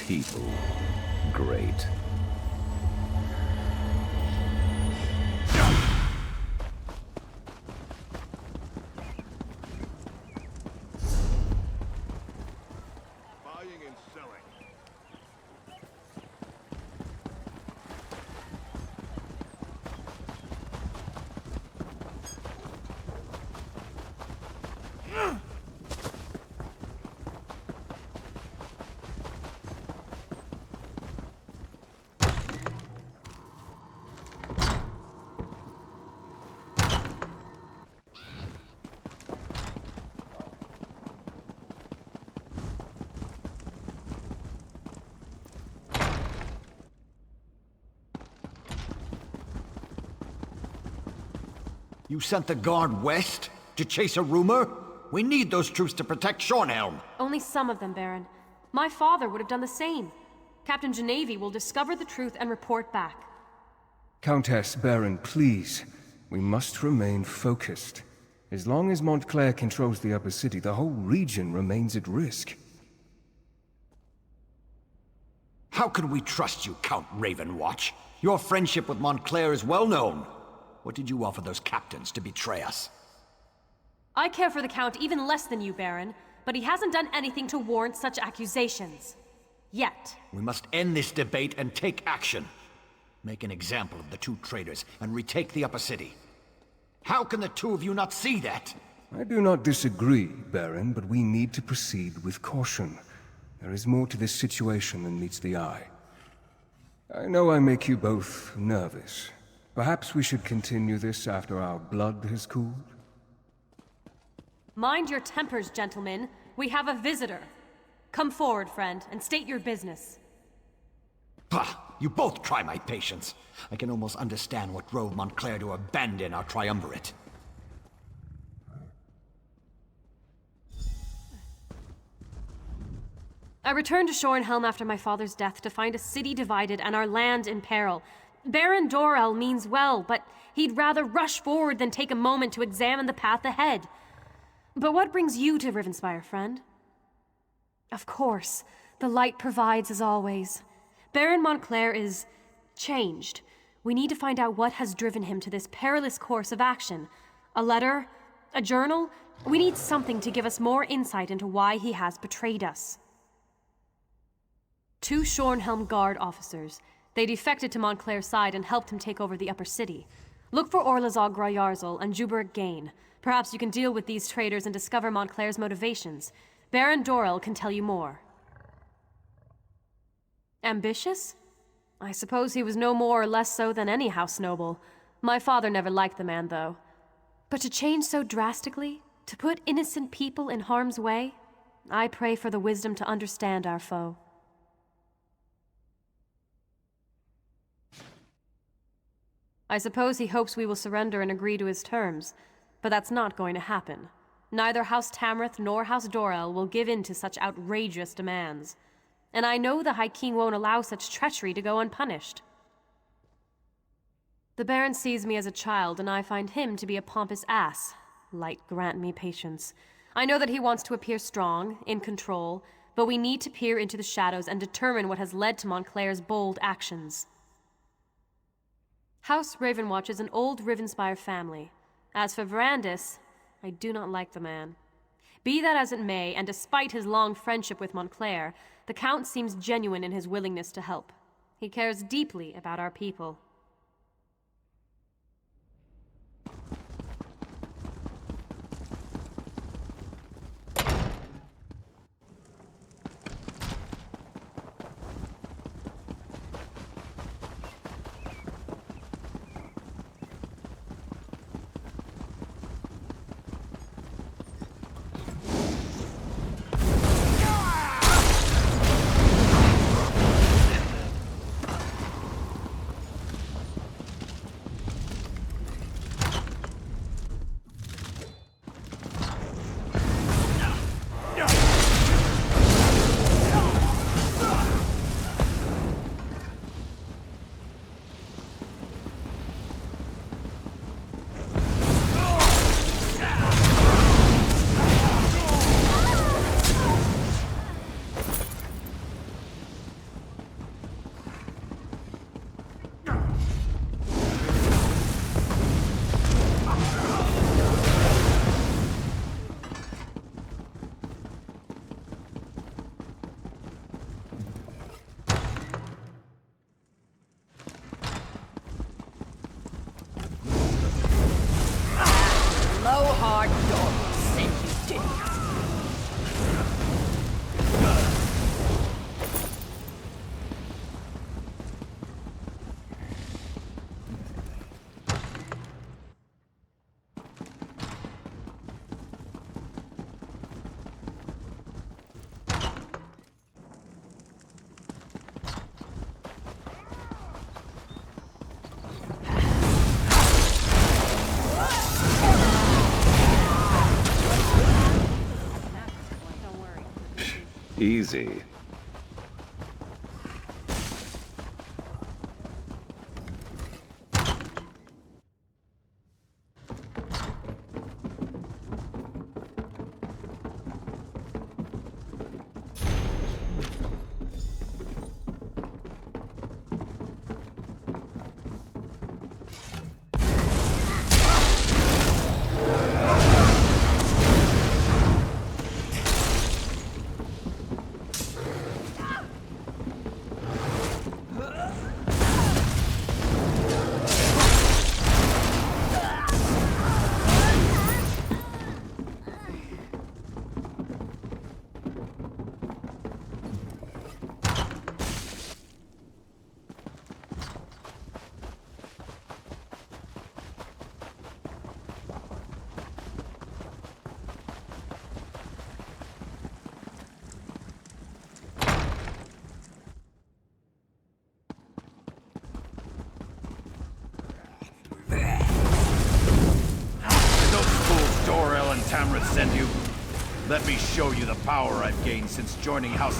People. Great. Buying and selling. You sent the guard west to chase a rumor? We need those troops to protect Shornhelm. Only some of them, Baron. My father would have done the same. Captain Genevieve will discover the truth and report back. Countess, Baron, please. We must remain focused. As long as Montclair controls the upper city, the whole region remains at risk. How can we trust you, Count Ravenwatch? Your friendship with Montclair is well known. What did you offer those captains to betray us? I care for the Count even less than you, Baron, but he hasn't done anything to warrant such accusations. Yet. We must end this debate and take action. Make an example of the two traitors and retake the upper city. How can the two of you not see that? I do not disagree, Baron, but we need to proceed with caution. There is more to this situation than meets the eye. I know I make you both nervous. Perhaps we should continue this after our blood has cooled? Mind your tempers, gentlemen. We have a visitor. Come forward, friend, and state your business. Bah! You both try my patience. I can almost understand what drove Montclair to abandon our triumvirate. I returned to Shornhelm after my father's death to find a city divided and our land in peril. Baron Dorell means well, but he'd rather rush forward than take a moment to examine the path ahead. But what brings you to Rivenspire, friend? Of course, the light provides as always. Baron Montclair is changed. We need to find out what has driven him to this perilous course of action. A letter? A journal? We need something to give us more insight into why he has betrayed us. 2 Shornhelm Guard officers. They defected to Montclair's side and helped him take over the upper city. Look for Orlazog Grayarzal and Juberik Gain. Perhaps you can deal with these traitors and discover Montclair's motivations. Baron Dorell can tell you more. Ambitious? I suppose he was no more or less so than any house noble. My father never liked the man, though. But to change so drastically? To put innocent people in harm's way? I pray for the wisdom to understand our foe. I suppose he hopes we will surrender and agree to his terms, but that's not going to happen. Neither House Tamrith nor House Dorell will give in to such outrageous demands. And I know the High King won't allow such treachery to go unpunished. The Baron sees me as a child, and I find him to be a pompous ass. Light grant me patience. I know that he wants to appear strong, in control, but we need to peer into the shadows and determine what has led to Montclair's bold actions. House Ravenwatch is an old Rivenspire family. As for Verandis, I do not like the man. Be that as it may, and despite his long friendship with Montclair, the Count seems genuine in his willingness to help. He cares deeply about our people. hard Dorell sent you, didn't you? Easy. Dorell and Tamrith send you? Let me show you the power I've gained since joining House...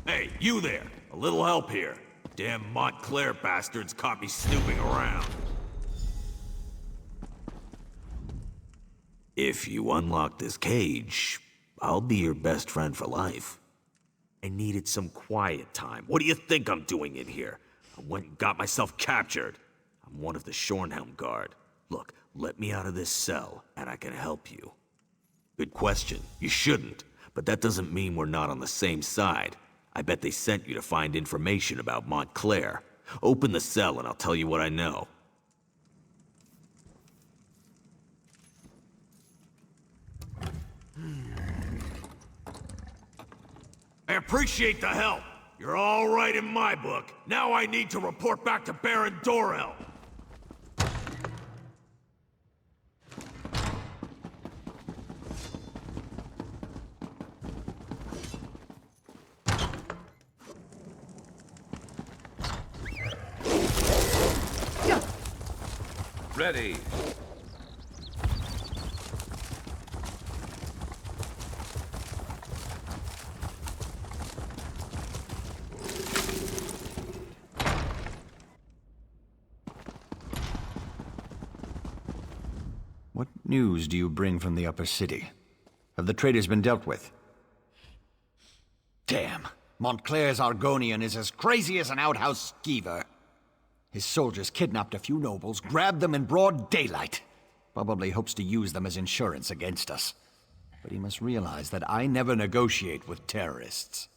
Hey, you there! A little help here. Damn Montclair bastards caught me snooping around. If you unlock this cage, I'll be your best friend for life. I needed some quiet time. What do you think I'm doing in here? I went and got myself captured. I'm one of the Shornhelm Guard. Look, let me out of this cell, and I can help you. Good question. You shouldn't. But that doesn't mean we're not on the same side. I bet they sent you to find information about Montclair. Open the cell and I'll tell you what I know. I appreciate the help. You're all right in my book. Now I need to report back to Baron Dorell. Ready. What news do you bring from the upper city? Have the traitors been dealt with? Damn. Montclair's Argonian is as crazy as an outhouse skeever. His soldiers kidnapped a few nobles, grabbed them in broad daylight. Probably hopes to use them as insurance against us. But he must realize that I never negotiate with terrorists.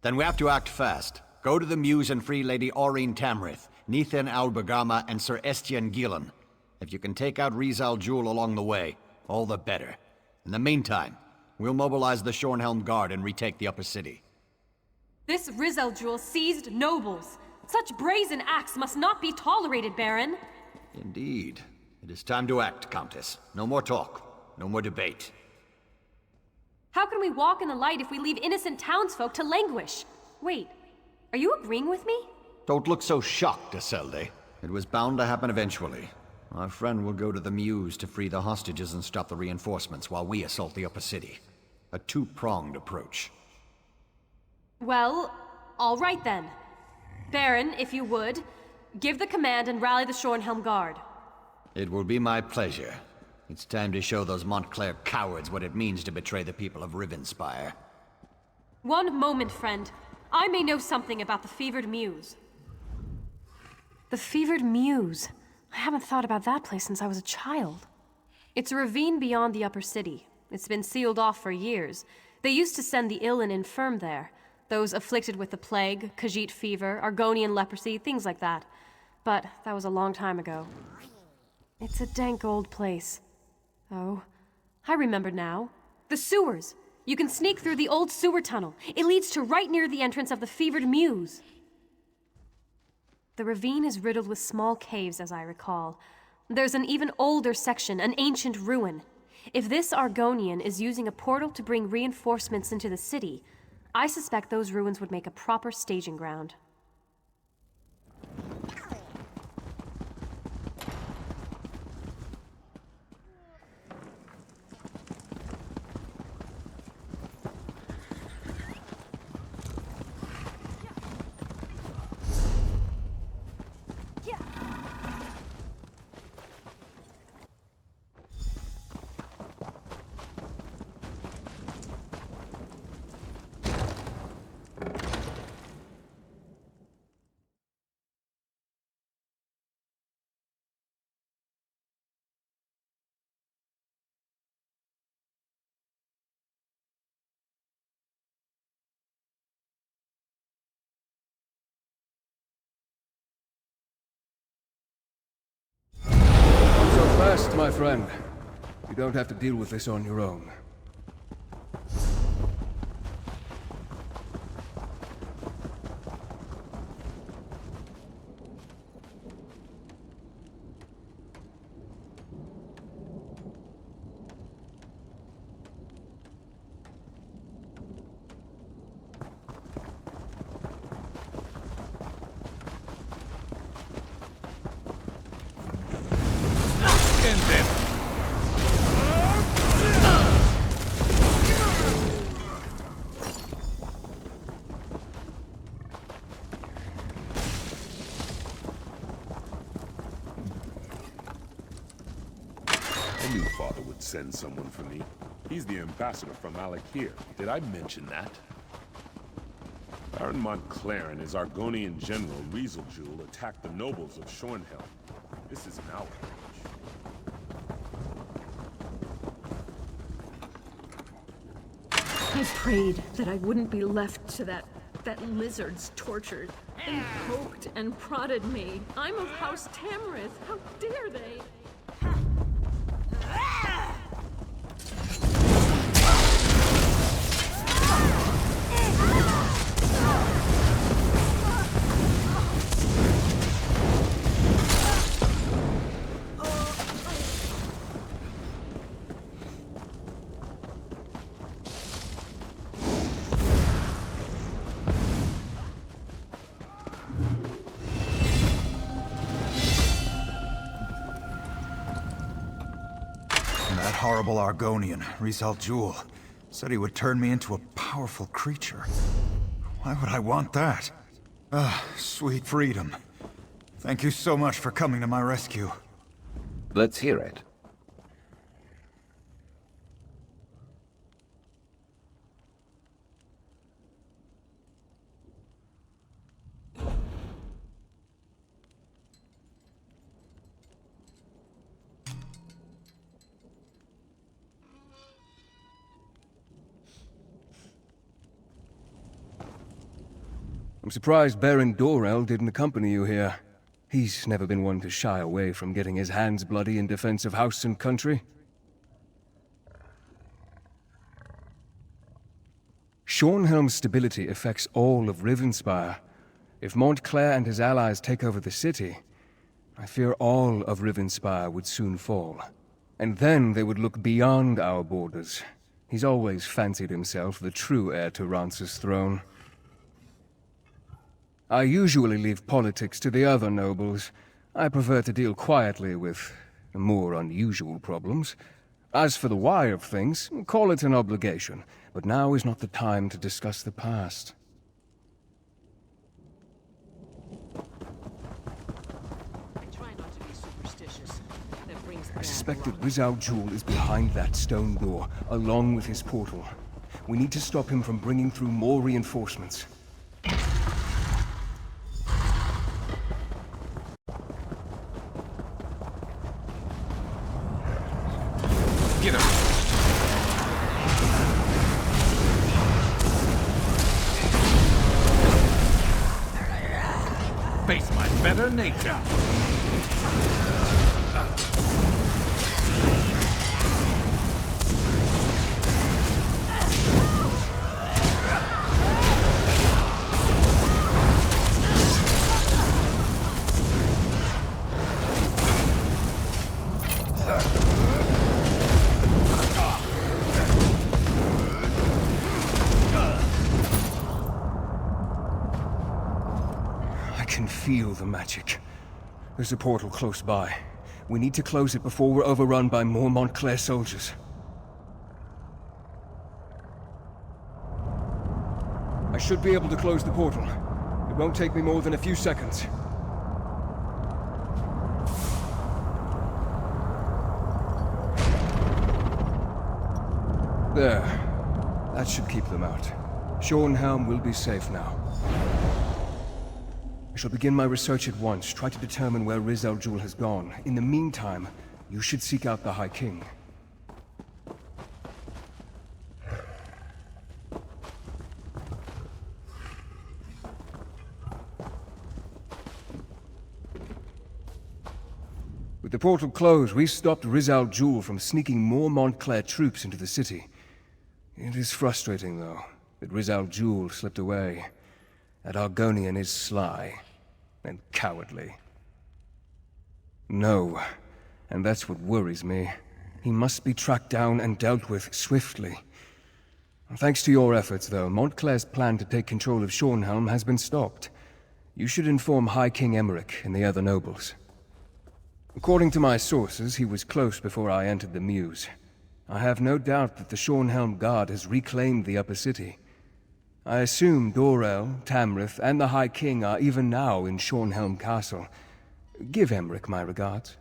Then we have to act fast. Go to the Muse and free Lady Aurine Tamrith, Nethan Albergama, and Sir Estienne Gillen. If you can take out Rizal Jewel along the way, all the better. In the meantime, we'll mobilize the Shornhelm Guard and retake the upper city. This Rizal Jewel seized nobles. Such brazen acts must not be tolerated, Baron. Indeed. It is time to act, Countess. No more talk. No more debate. How can we walk in the light if we leave innocent townsfolk to languish? Wait, are you agreeing with me? Don't look so shocked, Isolde. It was bound to happen eventually. Our friend will go to the Muse to free the hostages and stop the reinforcements while we assault the upper city. A two-pronged approach. Well, all right then. Baron, if you would, give the command and rally the Shornhelm Guard. It will be my pleasure. It's time to show those Montclair cowards what it means to betray the people of Rivenspire. One moment, friend. I may know something about the Fevered Muse. The Fevered Muse? I haven't thought about that place since I was a child. It's a ravine beyond the upper city. It's been sealed off for years. They used to send the ill and infirm there. Those afflicted with the plague, Khajiit fever, Argonian leprosy, things like that. But that was a long time ago. It's a dank old place. Oh, I remember now. The sewers! You can sneak through the old sewer tunnel. It leads to right near the entrance of the Fevered Muse. The ravine is riddled with small caves, as I recall. There's an even older section, an ancient ruin. If this Argonian is using a portal to bring reinforcements into the city, I suspect those ruins would make a proper staging ground. Fast, my friend. You don't have to deal with this on your own. I knew Father would send someone for me. He's the ambassador from Alakir. Did I mention that? Baron Montclair and his Argonian general, Rizal attacked the nobles of Shornhelm. This is an outrage. I prayed that I wouldn't be left to that lizard's torture. They poked and prodded me. I'm of House Tamrith. How dare they? That horrible Argonian, Rizal Jewel, said he would turn me into a powerful creature. Why would I want that? Ah, sweet freedom. Thank you so much for coming to my rescue. Let's hear it. I'm surprised Baron Dorell didn't accompany you here. He's never been one to shy away from getting his hands bloody in defense of house and country. Shornhelm's stability affects all of Rivenspire. If Montclair and his allies take over the city, I fear all of Rivenspire would soon fall. And then they would look beyond our borders. He's always fancied himself the true heir to Ranser's throne. I usually leave politics to the other nobles. I prefer to deal quietly with more unusual problems. As for the why of things, call it an obligation. But now is not the time to discuss the past. I suspect that Rizal Jewel is behind that stone door, along with his portal. We need to stop him from bringing through more reinforcements. Get him! Face my better nature! Feel the magic. There's a portal close by. We need to close it before we're overrun by more Montclair soldiers. I should be able to close the portal. It won't take me more than a few seconds. There. That should keep them out. Shornhelm will be safe now. I shall begin my research at once, try to determine where Rizal Jewel has gone. In the meantime, you should seek out the High King. With the portal closed, we stopped Rizal Jewel from sneaking more Montclair troops into the city. It is frustrating, though, that Rizal Jewel slipped away. That Argonian is sly and cowardly. No, and that's what worries me. He must be tracked down and dealt with swiftly. Thanks to your efforts, though, Montclair's plan to take control of Shornhelm has been stopped. You should inform High King Emmerich and the other nobles. According to my sources, he was close before I entered the Mews. I have no doubt that the Shornhelm Guard has reclaimed the upper city. I assume Dorell, Tamrith, and the High King are even now in Shornhelm Castle. Give Emmerich my regards.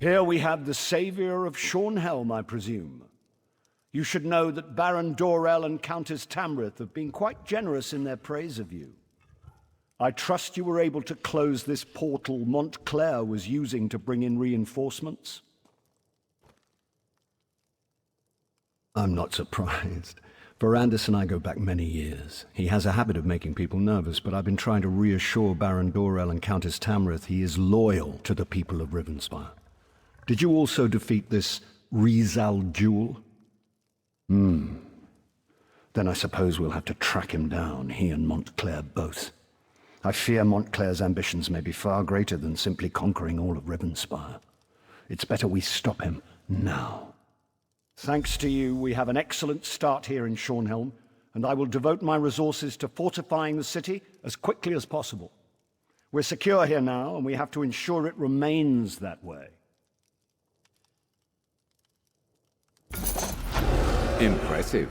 Here we have the savior of Shornhelm, I presume. You should know that Baron Dorell and Countess Tamrith have been quite generous in their praise of you. I trust you were able to close this portal Montclair was using to bring in reinforcements? I'm not surprised. Verandis and I go back many years. He has a habit of making people nervous, but I've been trying to reassure Baron Dorell and Countess Tamrith he is loyal to the people of Rivenspire. Did you also defeat this Rizal Jewel? Then I suppose we'll have to track him down, he and Montclair both. I fear Montclair's ambitions may be far greater than simply conquering all of Rivenspire. It's better we stop him now. Thanks to you, we have an excellent start here in Shornhelm, and I will devote my resources to fortifying the city as quickly as possible. We're secure here now, and we have to ensure it remains that way. Impressive.